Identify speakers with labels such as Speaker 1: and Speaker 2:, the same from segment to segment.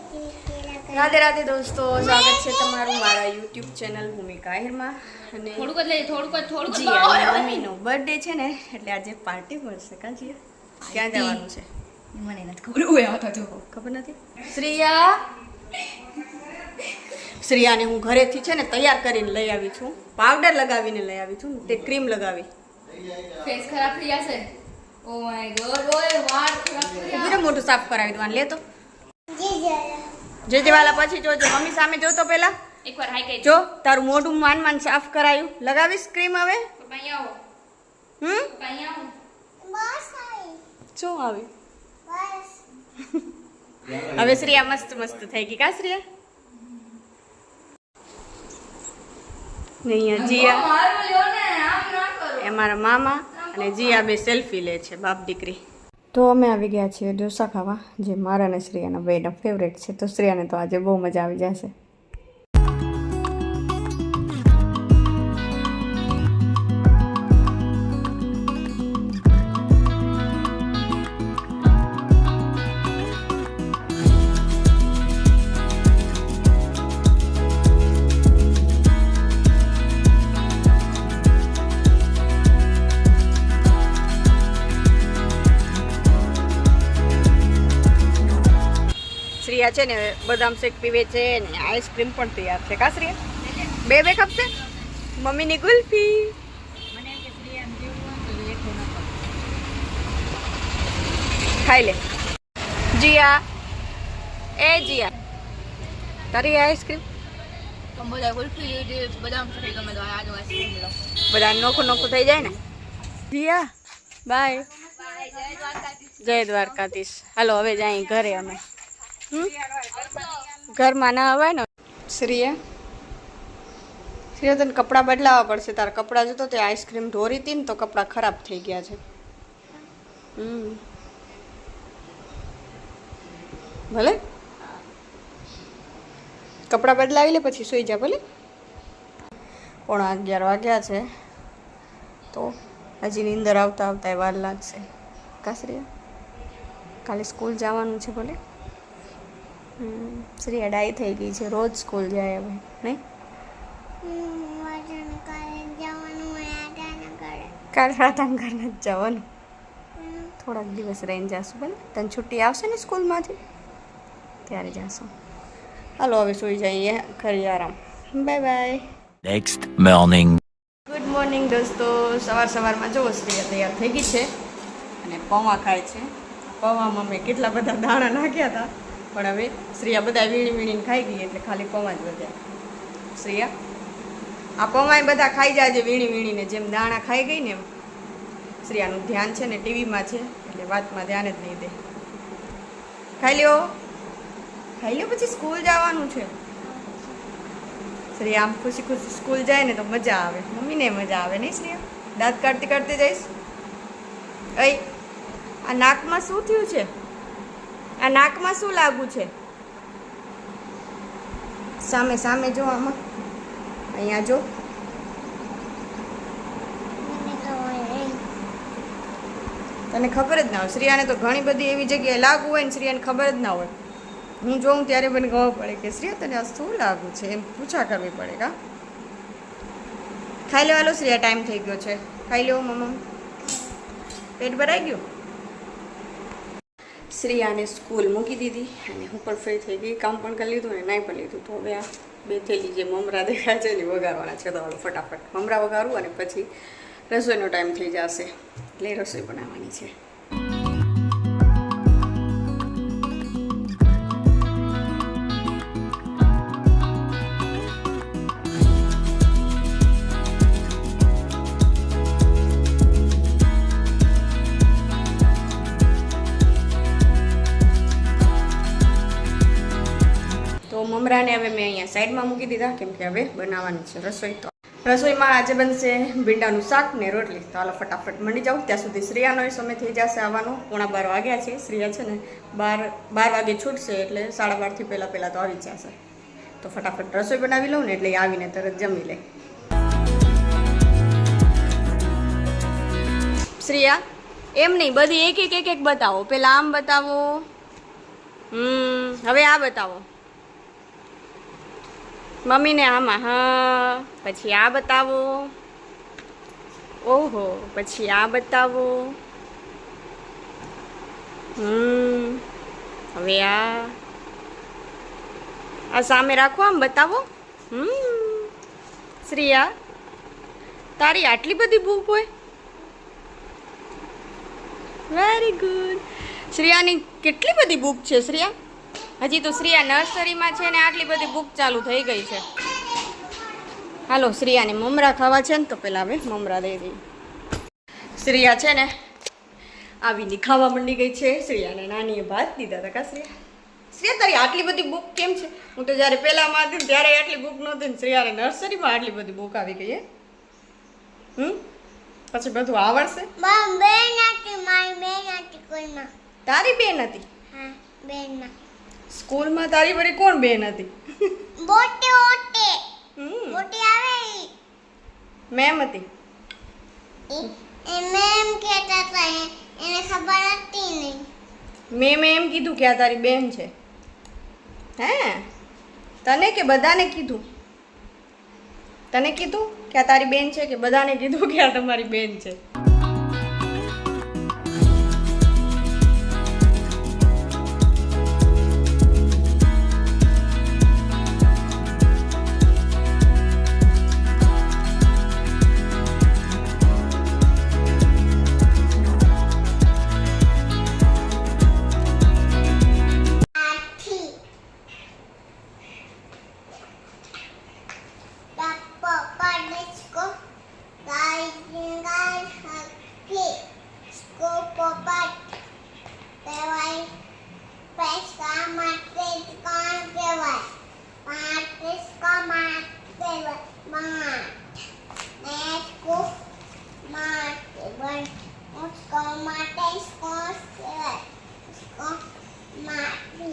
Speaker 1: રાધે રાધે દોસ્તો, સ્વાગત છે તમારું મારા YouTube ચેનલ ભૂમિકા આહિરમાં. અને
Speaker 2: થોડુંક
Speaker 1: જી આ મમ્મીનો બર્થડે છે ને, એટલે આજે પાર્ટી મળશે. કાજી ક્યાં જવાનું છે
Speaker 2: મને નથી ખબર. ઓય આવતા જો
Speaker 1: ખબર નથી. શ્રેયાને હું ઘરેથી છે ને તૈયાર કરીને લઈ આવી છું, પાવડર લગાવીને લઈ આવી છું, તે ક્રીમ લગાવી.
Speaker 2: ફેસ ખરાબ થઈ જશે. ઓ માય ગોડ, ઓય વાળ ખરાબ થઈ ગયા.
Speaker 1: પૂરે મોટું સાફ કરાવી દઉં. લે તો જે વાલા પછી જોજો. મમ્મી સામે જોતો પેલા
Speaker 2: એકવાર હાઈ કહી
Speaker 1: જો, તારું મોઢું માન સાફ કરાયું. લગાવીશ ક્રીમ હવે?
Speaker 2: પપ્પા આવો. પપ્પા આવો.
Speaker 1: શું આવી? હવે શ્રેયા મસ્ત મસ્ત થઈ ગઈ. કા શ્રેયા? ને અહીંયા જીયા,
Speaker 2: મારું લ્યો ને, આમ ના કરો.
Speaker 1: એ મારા મામા અને જીયા બે સેલ્ફી લે છે, બાપ દીકરી. તો અમે આવી ગયા છીએ ઢોસા ખાવા, જે મારા અને શ્રેયાના બેના ફેવરેટ છે. તો શ્રેયાને તો આજે બહુ મજા આવી જશે. શ્રેયા છે ને બદામ શેક પીવે છે ને આઈસ્ક્રીમ પણ તૈયાર છે. કા શ્રેયા? બે બે ખપશે. મમ્મીની ગુલ્ફી. ખાઈ લે. જીયા, એ જીયા, તારી આઈસ્ક્રીમ.
Speaker 2: બધા ગુલ્ફી લીધી, બદામ ફરી ગમે તો આ જો આઈસ્ક્રીમ લો.
Speaker 1: બધા નોખું નોખું થઈ જાય ને. જીયા બાય. જય દ્વારકાધીશ. હાલો હવે જાય ઘરે. અમે ઘરમાં ના અવાય ને. શ્રીયા, શ્રીયા તને કપડાં બદલાવવા પડશે. તારા કપડાં જોતો તે આઈસ્ક્રીમ ઢોરી હતી ને તો કપડાં ખરાબ થઈ ગયા છે. ભલે કપડાં બદલાવી લે પછી સુઈ જા. ભલે 11:15 વાગ્યા છે તો હજી નીંદર આવતા આવતા વાર લાગશે. કા શ્રીયા? કાલે સ્કૂલ જવાનું છે. ભલે શ્રેયા ડાઈ થઈ ગઈ છે, રોજ સ્કૂલ જાય હવે. નહીં કાલે રાધાનગર નથી જવાનું, થોડાક દિવસ રહીને જાશું. ભલે તને છુટ્ટી આવશે ને સ્કૂલમાંથી ત્યારે જાશું. હાલો હવે સુઈ જઈએ, ખરી આરામ. Bye bye.
Speaker 3: Next morning.
Speaker 1: Good morning દોસ્તો. સવારમાં જો શ્રેયા તૈયાર થઈ ગઈ છે અને પૌવા ખાય છે. પૌવામાં મેં કેટલા બધા દાણા નાખ્યા હતા, પણ હવે શ્રેયા બધા વીણીને ખાઈ ગઈ એટલે ખાલી પૌવા જ વધ્યા. શ્રેયા, આ પૌવા બધા ખાઈ જાય વીણીને, જેમ દાણા ખાઈ ગઈ ને એમ. શ્રેયાનું ધ્યાન છે ને ટીવીમાં છે એટલે વાતમાં ધ્યાન જ નહીં દે. ખાઈ લ્યો પછી સ્કૂલ જવાનું છે. શ્રેયા આમ ખુશી ખુશી સ્કૂલ જાય ને તો મજા આવે, મમ્મીને મજા આવે. નહીં શ્રેયા? દાંત કાઢતી જઈશ. અય આ નાકમાં શું થયું છે? આ નાકમાં શું લાગુ છે? સામે જો, આમાં અહીંયા જો. તને ખબર જ ના હોય. શ્રેયાને તો ઘણી બધી એવી જગ્યાએ લાગુ હોય ને શ્રેયાને ખબર જ ના હોય. હું જોઉં ત્યારે મને ખબર પડે કે શ્રેયા તને આ શું લાગુ છે, એમ પૂછા કરવી પડે. કા ખાઈ લેવાલો શ્રેયા, ટાઈમ થઈ ગયો છે. ખાઈ લેવો મમ્મા, પેટ ભરાઈ ગયું. શ્રેયાને સ્કૂલ મૂકી દીધી અને હું પણ ફ્રી થઈ ગઈ. કામ પણ કરી લીધું અને નાઈ પણ લીધું. તો હવે આ બે થેલી જે મમરા દેખાય છે ને વઘારવાના છે. તો ફટાફટ મમરા વઘારું અને પછી રસોઈનો ટાઈમ થઈ જશે એટલે રસોઈ બનાવવાની છે. મમરાને હવે મેં અહીંયા સાઈડમાં મૂકી દીધા, કેમ કે હવે બનાવવાની છે રસોઈ. તો રસોઈમાં આજે બનશે ભીંડાનું શાક ને રોટલી. તો હાલો ફટાફટ મંડી જાઉં. ત્યાં સુધી શ્રેયાનો સમય થઈ જશે આવવાનો. 11:15 વાગ્યા છે. શ્રેયા છે ને 12 વાગે છૂટશે એટલે 12:30 પહેલાં તો આવી જશે. તો ફટાફટ રસોઈ બનાવી લઉં ને એટલે આવીને તરત જમી લે. શ્રેયા, એમ નહીં, બધી એક એક બતાવો. પહેલાં આમ બતાવો, હવે આ બતાવો મમ્મીને આમાં હા પછી આ બતાવો ઓહો પછી આ બતાવો હવે આ સામે રાખો આમ બતાવો શ્રેયા તારી આટલી બધી બુક હોય વેરી ગુડ શ્રેયાની કેટલી બધી બુક છે શ્રેયા હજી તો શ્રેયા નર્સરીમાં છે ને આટલી બધી બુક ચાલુ થઈ ગઈ છે હાલો શ્રેયાને મમરા ખાવા છે ને તો પેલા હવે મમરા દઈ દઈએ શ્રેયા છે ને આવીને ખાવા માંડી ગઈ છે શ્રેયાને નાનીએ ભાત દીધા હતા કા શ્રેયા તારી આટલી બધી બુક કેમ છે હું તો જ્યારે પહેલામાં હતી ને ત્યારે આટલી બુક નહોતી ને શ્રેયાને નર્સરીમાં આટલી બધી બુક આવી ગઈ હે પછી બધું આવડશે તારી બેન હતી સ્કૂલમાં તારી વળી કોણ બેન હતી મેમ હતી મેં એમ કીધું કે આ તારી બેન છે હે તને કે બધાને કીધું તને કીધું કે આ તારી બેન છે કે બધાને કીધું કે આ તમારી બેન છે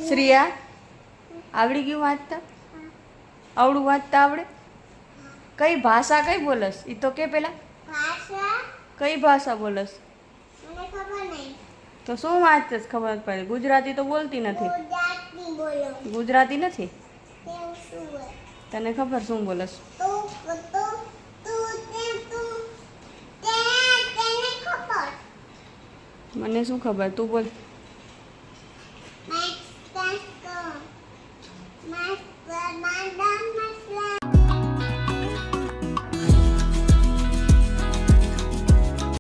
Speaker 1: શ્રેયા આવડી ગયું વાંચતા આવડું વાંચતા આવડે કઈ ભાષા કઈ બોલસ એ તો કે પેલા કઈ ભાષા બોલસ તો શું વાંચતસ ખબર પડે ગુજરાતી તો બોલતી નથી ગુજરાતી નથી તને ખબર શું બોલસ મને શું ખબર તું બોલ